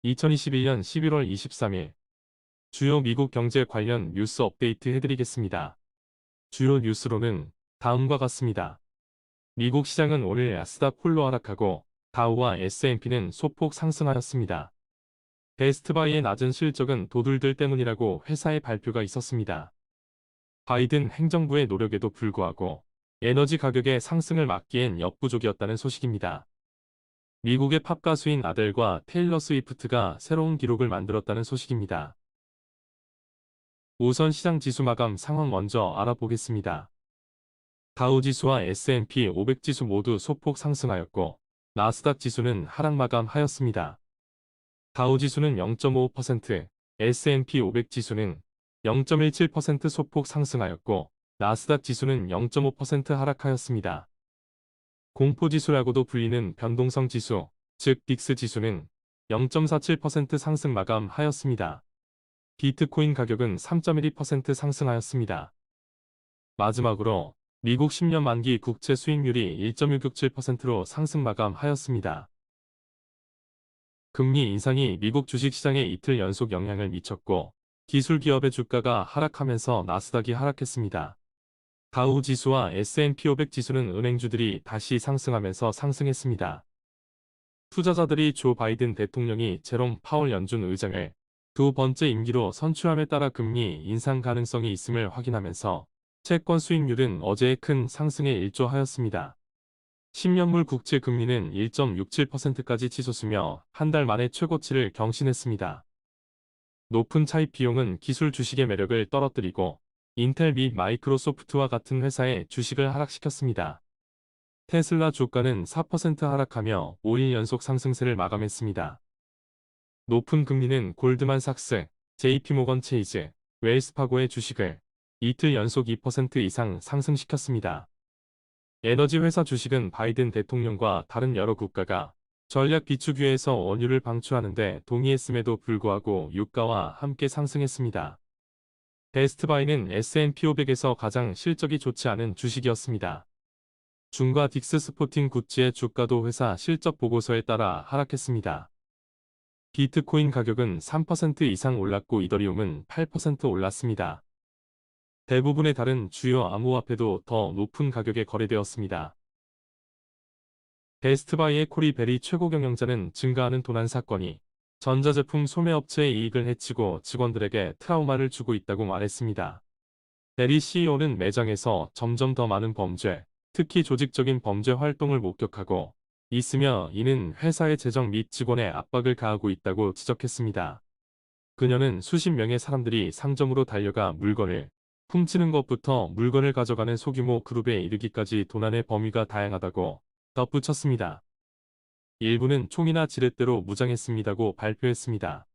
2021년 11월 23일 주요 미국 경제 관련 뉴스 업데이트 해드리겠습니다. 주요 뉴스로는 다음과 같습니다. 미국 시장은 오늘 나스닥 홀로 하락하고 다우와 S&P는 소폭 상승하였습니다. 베스트바이의 낮은 실적은 도둑들 때문이라고 회사의 발표가 있었습니다. 바이든 행정부의 노력에도 불구하고 에너지 가격의 상승을 막기엔 역부족이었다는 소식입니다. 미국의 팝 가수인 아델과 테일러 스위프트가 새로운 기록을 만들었다는 소식입니다. 우선 시장 지수 마감 상황 먼저 알아보겠습니다. 다우 지수와 S&P 500 지수 모두 소폭 상승하였고 나스닥 지수는 하락 마감하였습니다. 다우 지수는 0.5%, S&P 500 지수는 0.17% 소폭 상승하였고 나스닥 지수는 0.5% 하락하였습니다. 공포지수라고도 불리는 변동성 지수, 즉 빅스 지수는 0.47% 상승 마감하였습니다. 비트코인 가격은 3.12% 상승하였습니다. 마지막으로 미국 10년 만기 국채 수익률이 1.167%로 상승 마감하였습니다. 금리 인상이 미국 주식시장에 이틀 연속 영향을 미쳤고 기술 기업의 주가가 하락하면서 나스닥이 하락했습니다. 다우 지수와 S&P 500 지수는 은행주들이 다시 상승하면서 상승했습니다. 투자자들이 조 바이든 대통령이 제롬 파월 연준 의장을 두 번째 임기로 선출함에 따라 금리 인상 가능성이 있음을 확인하면서 채권 수익률은 어제 큰 상승에 일조하였습니다. 10년물 국채 금리는 1.67%까지 치솟으며 한 달 만에 최고치를 경신했습니다. 높은 차입 비용은 기술 주식의 매력을 떨어뜨리고 인텔 및 마이크로소프트와 같은 회사의 주식을 하락시켰습니다. 테슬라 주가는 4% 하락하며 5일 연속 상승세를 마감했습니다. 높은 금리는 골드만삭스, JP모건 체이즈, 웰스파고의 주식을 이틀 연속 2% 이상 상승시켰습니다. 에너지 회사 주식은 바이든 대통령과 다른 여러 국가가 전략 비축유예에서 원유를 방출하는 데 동의했음에도 불구하고 유가와 함께 상승했습니다. 베스트바이는 S&P 500에서 가장 실적이 좋지 않은 주식이었습니다. 중과 딕스 스포팅 굿즈의 주가도 회사 실적 보고서에 따라 하락했습니다. 비트코인 가격은 3% 이상 올랐고 이더리움은 8% 올랐습니다. 대부분의 다른 주요 암호화폐도 더 높은 가격에 거래되었습니다. 베스트바이의 코리 베리 최고 경영자는 증가하는 도난 사건이 전자제품 소매업체의 이익을 해치고 직원들에게 트라우마를 주고 있다고 말했습니다. 베리 CEO는 매장에서 점점 더 많은 범죄, 특히 조직적인 범죄 활동을 목격하고 있으며 이는 회사의 재정 및 직원의 압박을 가하고 있다고 지적했습니다. 그녀는 수십 명의 사람들이 상점으로 달려가 물건을 훔치는 것부터 물건을 가져가는 소규모 그룹에 이르기까지 도난의 범위가 다양하다고 덧붙였습니다. 일부는 총이나 지렛대로 무장했습니다고 발표했습니다.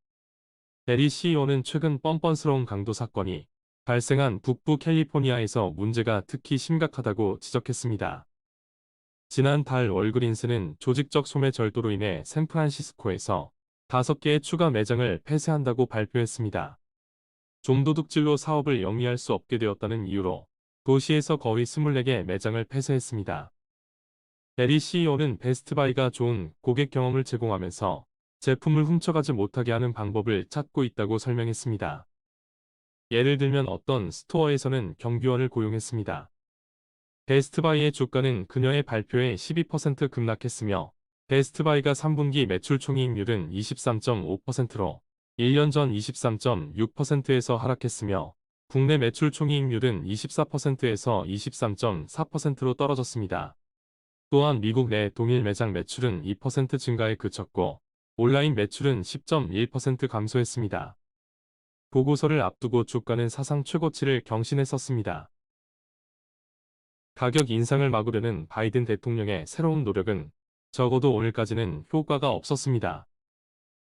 베리 CEO는 최근 뻔뻔스러운 강도 사건이 발생한 북부 캘리포니아에서 문제가 특히 심각하다고 지적했습니다. 지난 달 월그린스는 조직적 소매 절도로 인해 샌프란시스코에서 5개의 추가 매장을 폐쇄한다고 발표했습니다. 좀도둑질로 사업을 영위할 수 없게 되었다는 이유로 도시에서 거의 24개 매장을 폐쇄했습니다. 베리 CEO는 베스트바이가 좋은 고객 경험을 제공하면서 제품을 훔쳐가지 못하게 하는 방법을 찾고 있다고 설명했습니다. 예를 들면 어떤 스토어에서는 경비원을 고용했습니다. 베스트바이의 주가는 그녀의 발표에 12% 급락했으며 베스트바이가 3분기 매출 총이익률은 23.5%로 1년 전 23.6%에서 하락했으며 국내 매출 총이익률은 24%에서 23.4%로 떨어졌습니다. 또한 미국 내 동일 매장 매출은 2% 증가에 그쳤고 온라인 매출은 10.1% 감소했습니다. 보고서를 앞두고 주가는 사상 최고치를 경신했었습니다. 가격 인상을 막으려는 바이든 대통령의 새로운 노력은 적어도 오늘까지는 효과가 없었습니다.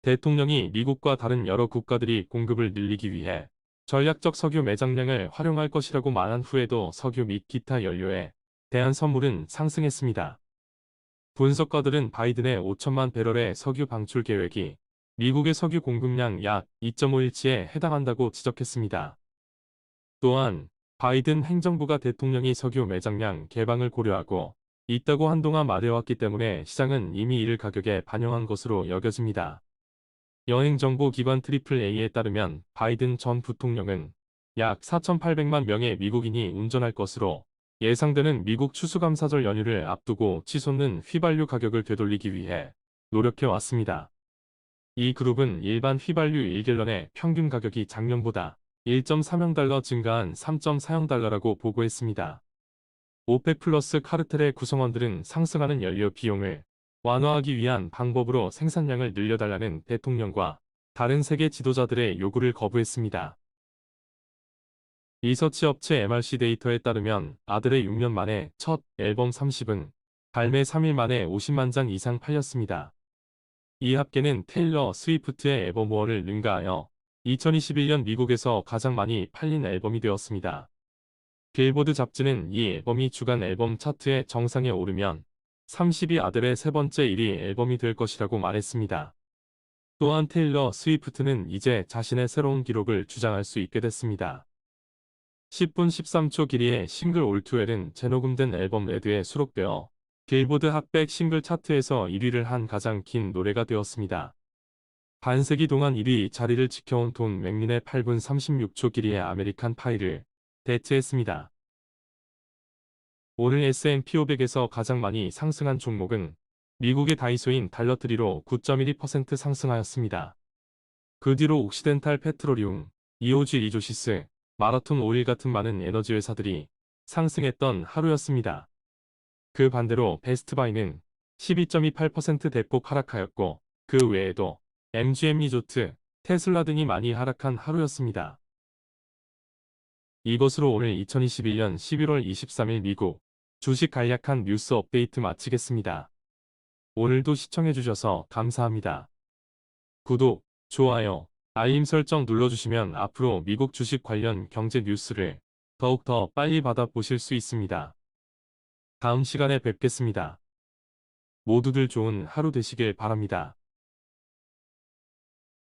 대통령이 미국과 다른 여러 국가들이 공급을 늘리기 위해 전략적 석유 매장량을 활용할 것이라고 말한 후에도 석유 및 기타 연료에 대한 선물은 상승했습니다. 분석가들은 바이든의 5천만 배럴의 석유 방출 계획이 미국의 석유 공급량 약 2.5일치에 해당한다고 지적했습니다. 또한 바이든 행정부가 대통령이 석유 매장량 개방을 고려하고 있다고 한동안 말해왔기 때문에 시장은 이미 이를 가격에 반영한 것으로 여겨집니다. 여행정보기관 AAA에 따르면 바이든 전 부통령은 약 4,800만 명의 미국인이 운전할 것으로 예상되는 미국 추수감사절 연휴를 앞두고 치솟는 휘발유 가격을 되돌리기 위해 노력해 왔습니다. 이 그룹은 일반 휘발유 1갤런의 평균 가격이 작년보다 1.3달러 증가한 3.4달러라고 보고했습니다. 오펙 플러스 카르텔의 구성원들은 상승하는 연료 비용을 완화하기 위한 방법으로 생산량을 늘려달라는 대통령과 다른 세계 지도자들의 요구를 거부했습니다. 리서치 업체 MRC 데이터에 따르면 아들의 6년 만에 첫 앨범 30은 발매 3일 만에 50만 장 이상 팔렸습니다. 이 합계는 테일러 스위프트의 에버모어를 능가하여 2021년 미국에서 가장 많이 팔린 앨범이 되었습니다. 빌보드 잡지는 이 앨범이 주간 앨범 차트의 정상에 오르면 30이 아들의 세 번째 1위 앨범이 될 것이라고 말했습니다. 또한 테일러 스위프트는 이제 자신의 새로운 기록을 주장할 수 있게 됐습니다. 10분 13초 길이의 싱글 올투엘은 재녹음된 앨범 레드에 수록되어 빌보드 핫백 싱글 차트에서 1위를 한 가장 긴 노래가 되었습니다. 반세기 동안 1위 자리를 지켜온 돈 맥린의 8분 36초 길이의 아메리칸 파이를 대체했습니다. 오늘 S&P 500에서 가장 많이 상승한 종목은 미국의 다이소인 달러트리로 9.12% 상승하였습니다. 그 뒤로 옥시덴탈 페트로리움, EOG 리조시스, 마라톤 오일 같은 많은 에너지 회사들이 상승했던 하루였습니다. 그 반대로 베스트바이는 12.28% 대폭 하락하였고 그 외에도 MGM 리조트, 테슬라 등이 많이 하락한 하루였습니다. 이것으로 오늘 2021년 11월 23일 미국 주식 간략한 뉴스 업데이트 마치겠습니다. 오늘도 시청해주셔서 감사합니다. 구독, 좋아요, 알림 설정 눌러주시면 앞으로 미국 주식 관련 경제 뉴스를 더욱더 빨리 받아보실 수 있습니다. 다음 시간에 뵙겠습니다. 모두들 좋은 하루 되시길 바랍니다.